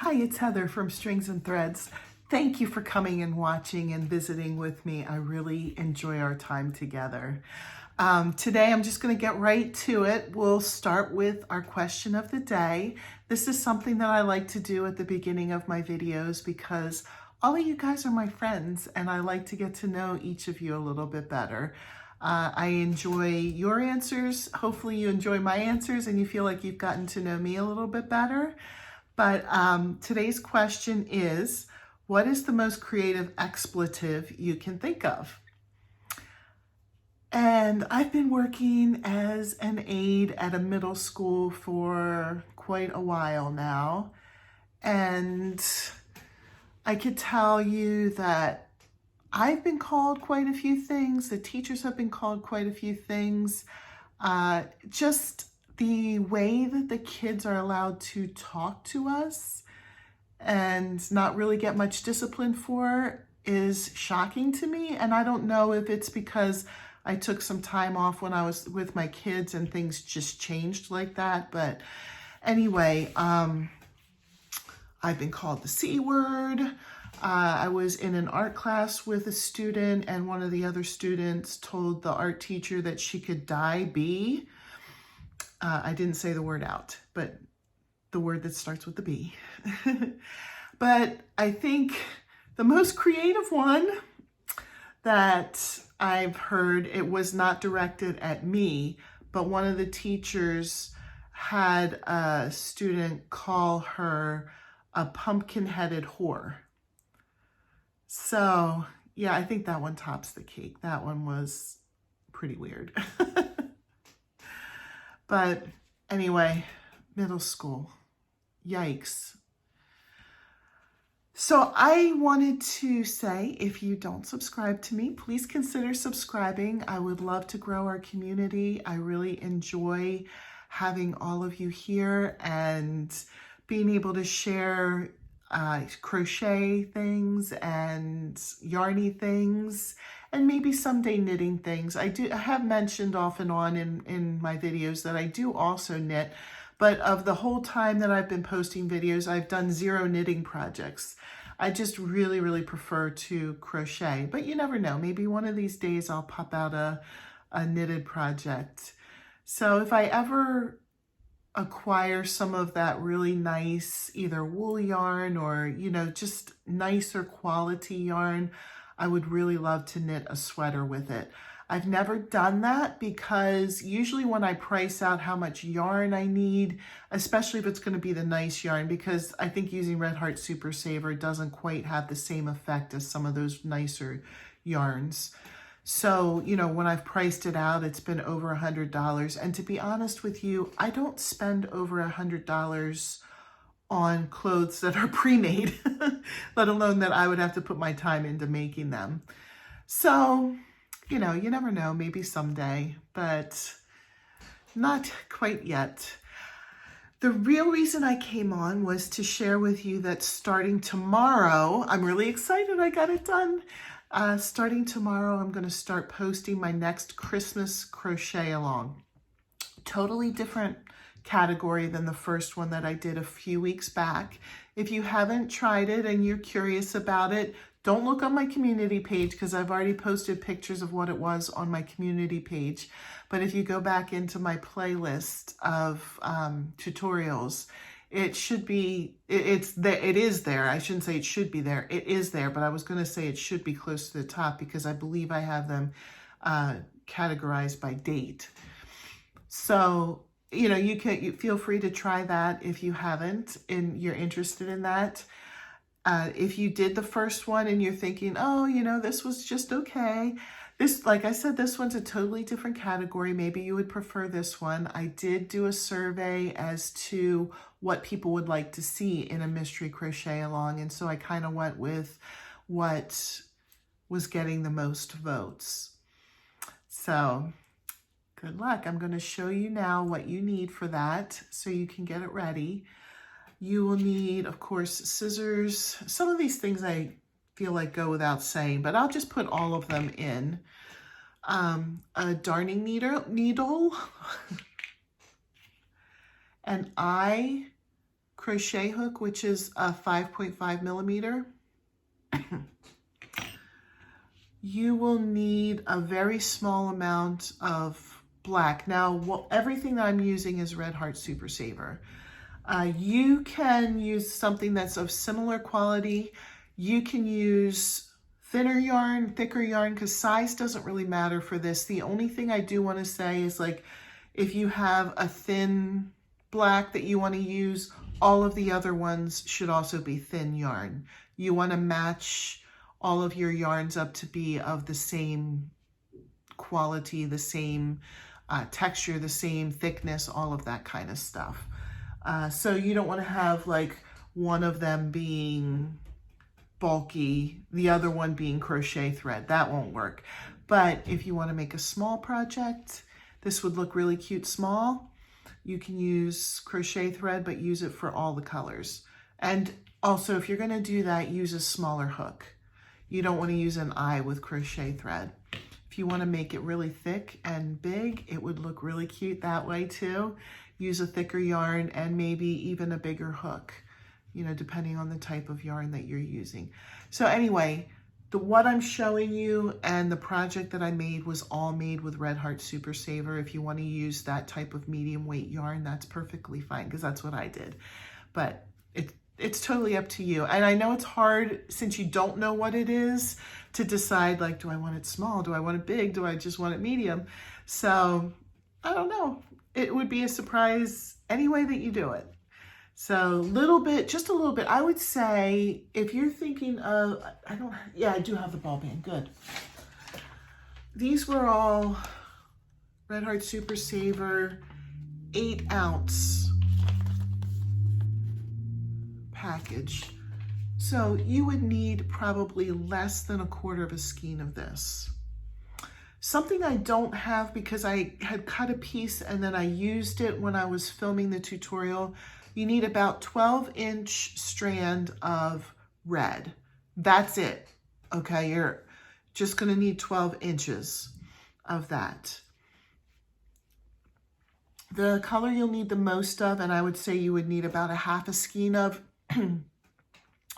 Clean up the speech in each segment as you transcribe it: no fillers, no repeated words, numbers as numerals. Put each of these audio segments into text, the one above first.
Hi, it's Heather from Strings and Threads. Thank you for coming and watching and visiting with me. I really enjoy our time together. Today, I'm just going to get right to it. We'll start with our question of the day. This is something that I like to do at the beginning of my videos because all of you guys are my friends and I like to get to know each of you a little bit better. I enjoy your answers. Hopefully you enjoy my answers and you feel like you've gotten to know me a little bit better. But today's question is, what is the most creative expletive you can think of? And I've been working as an aide at a middle school for quite a while now. And I could tell you that I've been called quite a few things. The teachers have been called quite a few things. Just the way that the kids are allowed to talk to us and not really get much discipline for is shocking to me. And I don't know if it's because I took some time off when I was with my kids and things just changed like that. But anyway, I've been called the C word. I was in an art class with a student and one of the other students told the art teacher that she could die B. I didn't say the word out, but the word that starts with the B. But I think the most creative one that I've heard, it was not directed at me, but one of the teachers had a student call her a pumpkin-headed whore. So yeah, I think that one tops the cake. That one was pretty weird. But anyway, middle school, yikes. So I wanted to say, if you don't subscribe to me, please consider subscribing. I would love to grow our community. I really enjoy having all of you here and being able to share crochet things and yarny things and maybe someday knitting things. I have mentioned off and on in my videos that I do also knit, but of the whole time that I've been posting videos, I've done 0 knitting projects. I just really prefer to crochet, but you never know. Maybe one of these days I'll pop out a knitted project. So if I ever acquire some of that really nice either wool yarn or, you know, just nicer quality yarn, I would really love to knit a sweater with it. I've never done that because usually when I price out how much yarn I need, especially if it's going to be the nice yarn, because I think using Red Heart Super Saver doesn't quite have the same effect as some of those nicer yarns. So, you know, when I've priced it out, it's been over $100. And to be honest with you, I don't spend over $100 on clothes that are pre-made, let alone that I would have to put my time into making them. So, you know, you never know, maybe someday, but not quite yet. The real reason I came on was to share with you that starting tomorrow, I'm really excited I got it done. Starting tomorrow, I'm going to start posting my next Christmas crochet along. Totally different category than the first one that I did a few weeks back. If you haven't tried it and you're curious about it, don't look on my community page because I've already posted pictures of what it was on my community page. But if you go back into my playlist of tutorials, it should be, it is there. I shouldn't say it should be there. It is there, but I was going to say it should be close to the top because I believe I have them categorized by date. So, you know, you feel free to try that if you haven't and you're interested in that. If you did the first one and you're thinking, oh, you know, this was just okay. This, like I said, this one's a totally different category. Maybe you would prefer this one. I did do a survey as to what people would like to see in a mystery crochet along. And so I kind of went with what was getting the most votes. So good luck. I'm going to show you now what you need for that so you can get it ready. You will need, of course, scissors. Some of these things I feel like go without saying, but I'll just put all of them in. A darning needle, an eye crochet hook, which is a 5.5 millimeter. You will need a very small amount of black. Now, everything that I'm using is Red Heart Super Saver. You can use something that's of similar quality. You can use thinner yarn, thicker yarn, because size doesn't really matter for this. The only thing I do want to say is, like, if you have a thin black that you want to use, all of the other ones should also be thin yarn. You want to match all of your yarns up to be of the same quality, the same texture, the same thickness, all of that kind of stuff. So you don't want to have like one of them being bulky, the other one being crochet thread. That won't work. But if you want to make a small project, this would look really cute small. You can use crochet thread, but use it for all the colors. And also, if you're going to do that, use a smaller hook. You don't want to use an eye with crochet thread. If you want to make it really thick and big, it would look really cute that way too. Use a thicker yarn and maybe even a bigger hook, you know, depending on the type of yarn that you're using. So anyway, what I'm showing you and the project that I made was all made with Red Heart Super Saver. If you want to use that type of medium weight yarn, that's perfectly fine, because that's what I did. But it's totally up to you. And I know it's hard, since you don't know what it is, to decide, like, do I want it small? Do I want it big? Do I just want it medium? So I don't know. It would be a surprise any way that you do it. So little bit, just a little bit. I would say if you're thinking of, I do have the ball band, good. These were all Red Heart Super Saver 8-ounce package. So you would need probably less than 1/4 of a skein of this. Something I don't have, because I had cut a piece and then I used it when I was filming the tutorial, you need about 12-inch strand of red. That's it. Okay, you're just gonna need 12 inches of that. The color you'll need the most of, and I would say you would need about 1/2 skein of,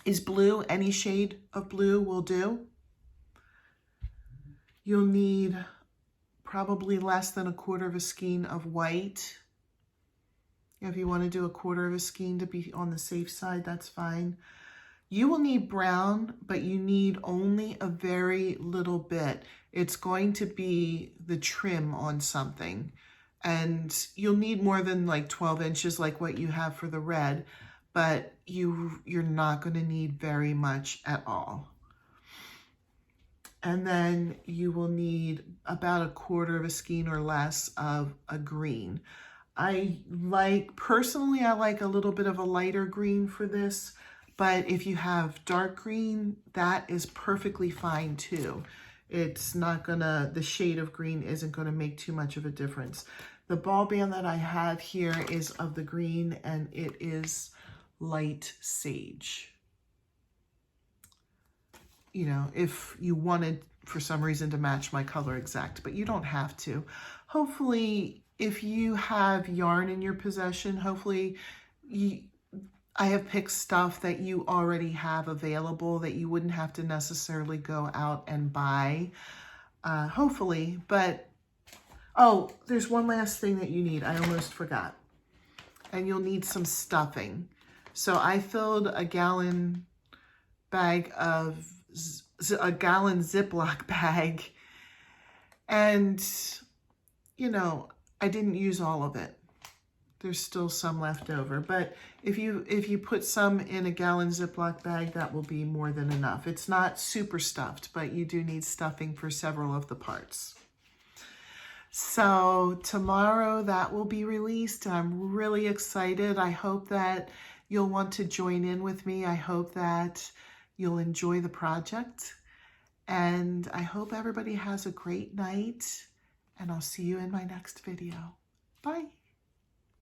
is blue. Any shade of blue will do. You'll need probably less than 1/4 of a skein of white. If you want to do 1/4 of a skein to be on the safe side, that's fine. You will need brown, but you need only a very little bit. It's going to be the trim on something. And you'll need more than like 12 inches like what you have for the red, but you're not going to need very much at all. And then you will need about 1/4 of a skein or less of a green. Personally, I like a little bit of a lighter green for this, but if you have dark green, that is perfectly fine too. It's not gonna, the shade of green isn't gonna make too much of a difference. The ball band that I have here is of the green, and it is light sage. You know, if you wanted for some reason to match my color exact, but you don't have to. Hopefully, if you have yarn in your possession, hopefully I have picked stuff that you already have available that you wouldn't have to necessarily go out and buy, hopefully. But, oh, there's one last thing that you need. I almost forgot. And you'll need some stuffing. So I filled a gallon Ziploc bag, and, you know, I didn't use all of it. There's still some left over, but if you put some in a gallon Ziploc bag, that will be more than enough. It's not super stuffed, but you do need stuffing for several of the parts. So tomorrow that will be released. I'm really excited. I hope that you'll want to join in with me. I hope that you'll enjoy the project, and I hope everybody has a great night, and I'll see you in my next video. Bye.